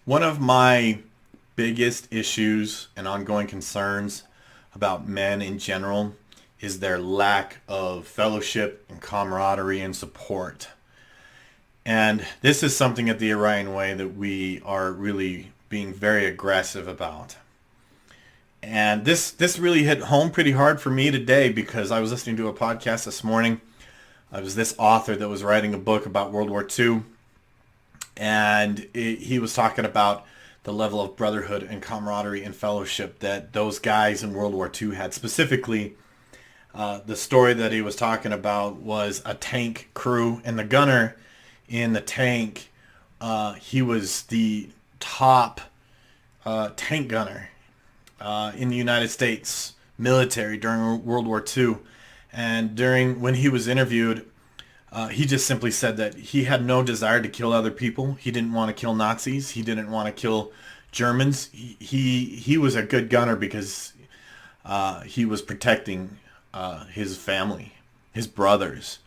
One of my biggest issues and ongoing concerns about men in general is their lack of fellowship and camaraderie and support. And this is something at the Orion Way that we are really being very aggressive about. And this really hit home pretty hard for me today because I was listening to a podcast this morning. I was this author that was writing a book about World War II, and he was talking about the level of brotherhood and camaraderie and fellowship that those guys in World War II had. Specifically, the story that he was talking about was a tank crew, and the gunner in the tank, he was the top tank gunner in the United States military during World War II. And when he was interviewed, he just simply said that he had no desire to kill other people. He didn't want to kill Nazis. He didn't want to kill Germans. He was a good gunner because he was protecting his family, his brothers.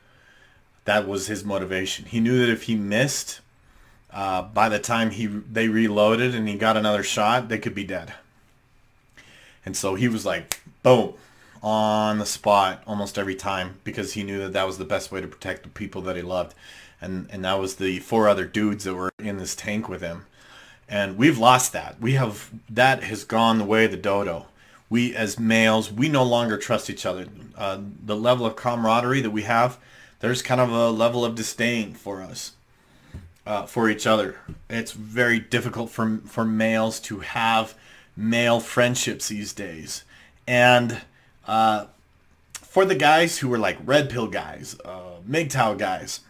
That was his motivation. He knew that if he missed, by the time they reloaded and he got another shot, they could be dead. And so he was like, boom, on the spot almost every time because he knew that that was the best way to protect the people that he loved. And that was the 4 other dudes that were in this tank with him. And we've lost that. That has gone the way of the dodo. We as males, we no longer trust each other. The level of camaraderie that we have, there's kind of a level of disdain for us, for each other. It's very difficult for males to have male friendships these days. And for the guys who are like red pill guys, MGTOW guys,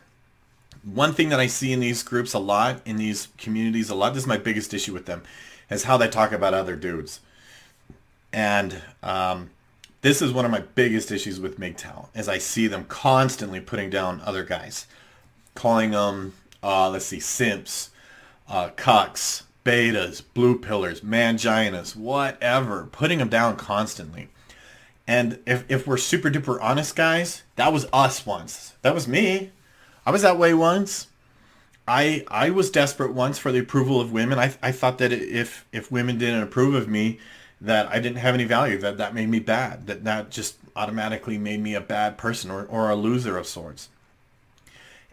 one thing that I see in these groups a lot, in these communities a lot, this is my biggest issue with them, is how they talk about other dudes. And this is one of my biggest issues with MGTOW, is I see them constantly putting down other guys, calling them, simps, cucks, betas, blue pillars, manginas, whatever, putting them down constantly. And if we're super duper honest, guys, that was us once. That was me. I was that way once. I was desperate once for the approval of women. I thought that if women didn't approve of me, that I didn't have any value, that made me bad, that just automatically made me a bad person or a loser of sorts.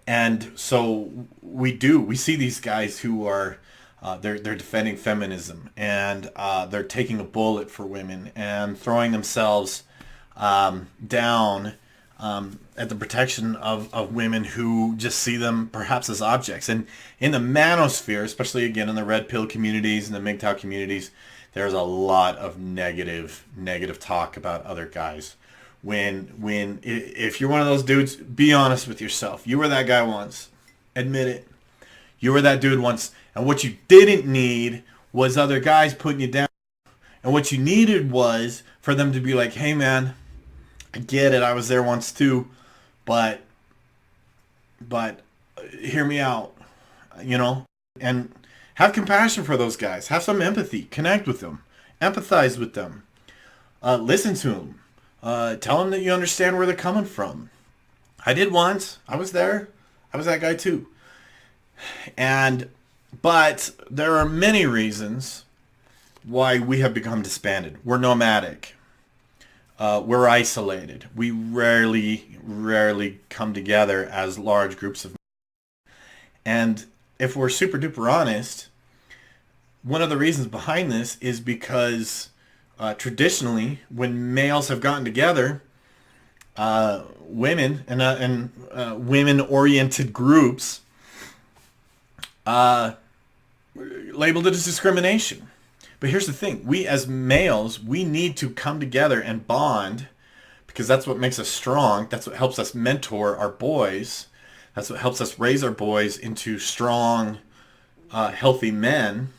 And so we see these guys who are they're defending feminism, and they're taking a bullet for women and throwing themselves down at the protection of women who just see them perhaps as objects. And in the manosphere, especially again in the red pill communities and the MGTOW communities, there's a lot of negative talk about other guys. If you're one of those dudes, be honest with yourself. You were that guy once. Admit it. You were that dude once. And what you didn't need was other guys putting you down. And what you needed was for them to be like, hey man, I get it. I was there once too. But hear me out, and have compassion for those guys. Have some empathy. Connect with them. Empathize with them. Listen to them. Tell them that you understand where they're coming from. I did once. I was there. I was that guy too. But there are many reasons why we have become disbanded. We're nomadic. We're isolated. We rarely come together as large groups of men. And if we're super duper honest, one of the reasons behind this is because traditionally, when males have gotten together, women and women-oriented groups labeled it as discrimination. But here's the thing. We as males, we need to come together and bond because that's what makes us strong. That's what helps us mentor our boys. That's what helps us raise our boys into strong, healthy men.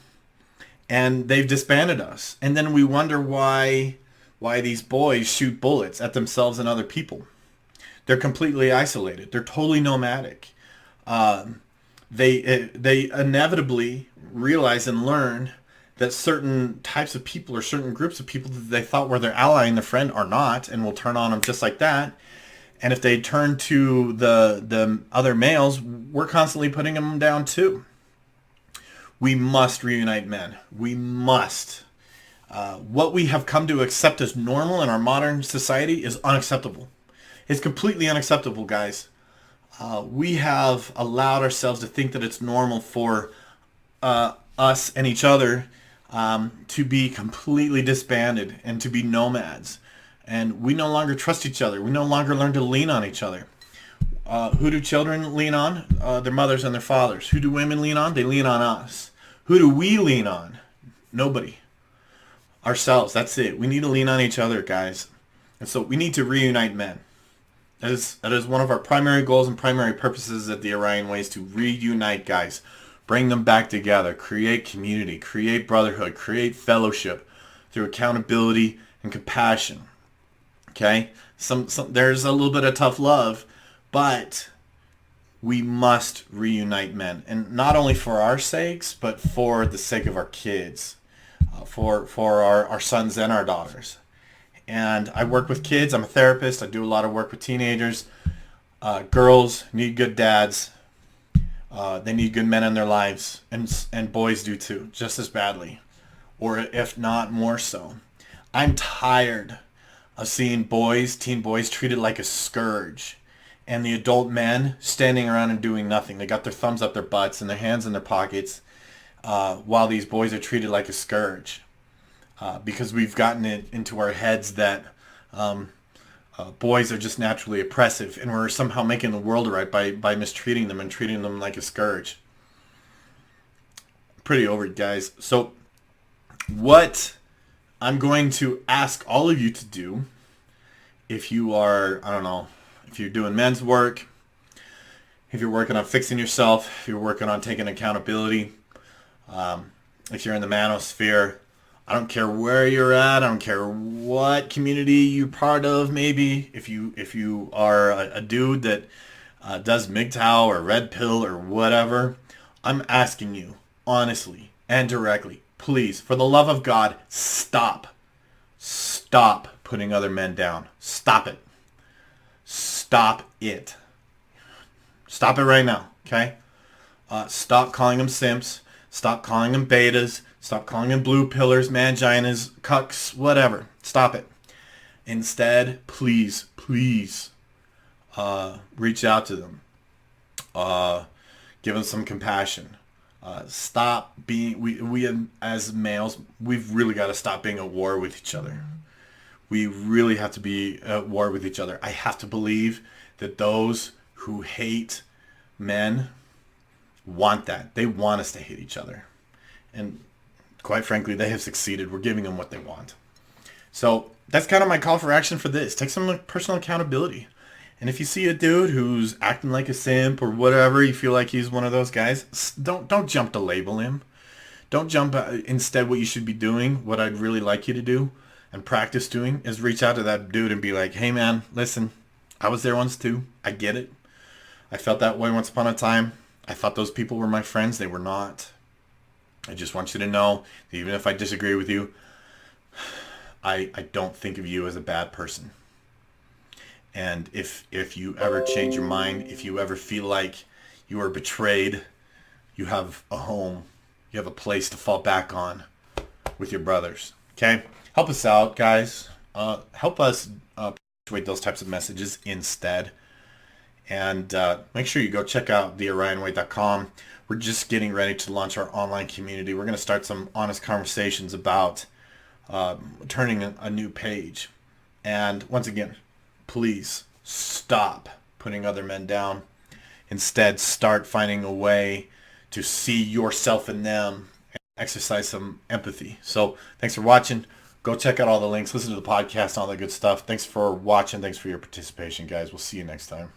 And they've disbanded us. And then we wonder why these boys shoot bullets at themselves and other people. They're completely isolated. They're totally nomadic. They inevitably realize and learn that certain types of people or certain groups of people that they thought were their ally and their friend are not, and will turn on them just like that. And if they turn to the other males, we're constantly putting them down too. We must reunite men. We must. What we have come to accept as normal in our modern society is unacceptable. It's completely unacceptable, guys. We have allowed ourselves to think that it's normal for us and each other to be completely disbanded and to be nomads. And we no longer trust each other. We no longer learn to lean on each other. Who do children lean on? Their mothers and their fathers. Who do women lean on? They lean on us. Who do we lean on? Nobody. Ourselves. That's it. We need to lean on each other, guys. And so we need to reunite men. That is one of our primary goals and primary purposes at the Orion Way, is to reunite guys. Bring them back together. Create community. Create brotherhood. Create fellowship through accountability and compassion. Okay? There's a little bit of tough love, but we must reunite men. And not only for our sakes, but for the sake of our kids. For our sons and our daughters. And I work with kids. I'm a therapist. I do a lot of work with teenagers. Girls need good dads. They need good men in their lives. And boys do too, just as badly. Or if not more so. I'm tired of seeing teen boys treated like a scourge. And the adult men standing around and doing nothing. They got their thumbs up their butts and their hands in their pockets while these boys are treated like a scourge. Because we've gotten it into our heads that boys are just naturally oppressive, and we're somehow making the world right by mistreating them and treating them like a scourge. Pretty over it, guys. So what I'm going to ask all of you to do, if you are, I don't know, if you're doing men's work, if you're working on fixing yourself, if you're working on taking accountability, if you're in the manosphere, I don't care where you're at. I don't care what community you're part of. Maybe if you are a dude that does MGTOW or Red Pill or whatever, I'm asking you honestly and directly, please, for the love of God, stop putting other men down. Stop it. Stop it. Stop it right now. Okay. Stop calling them simps. Stop calling them betas. Stop calling them blue pillars, manginas, cucks, whatever. Stop it. Instead, please, reach out to them. Give them some compassion. Stop being, we as males, we've really got to stop being at war with each other. We really have to be at war with each other. I have to believe that those who hate men want that. They want us to hate each other. And quite frankly, they have succeeded. We're giving them what they want. So that's kind of my call for action for this. Take some personal accountability. And if you see a dude who's acting like a simp or whatever, you feel like he's one of those guys, don't jump to label him. Don't jump. Instead, what you should be doing, what I'd really like you to do and practice doing, is reach out to that dude and be like, hey man, listen, I was there once too. I get it. I felt that way once upon a time. I thought those people were my friends. They were not. I just want you to know that even if I disagree with you, I don't think of you as a bad person. And if you ever change your mind, if you ever feel like you are betrayed, you have a home, you have a place to fall back on with your brothers. Okay? Help us out, guys. Help us perpetuate those types of messages instead. And make sure you go check out theorionway.com. We're just getting ready to launch our online community. We're going to start some honest conversations about turning a new page. And once again, please stop putting other men down. Instead, start finding a way to see yourself in them and exercise some empathy. So thanks for watching. Go check out all the links. Listen to the podcast, all that good stuff. Thanks for watching. Thanks for your participation, guys. We'll see you next time.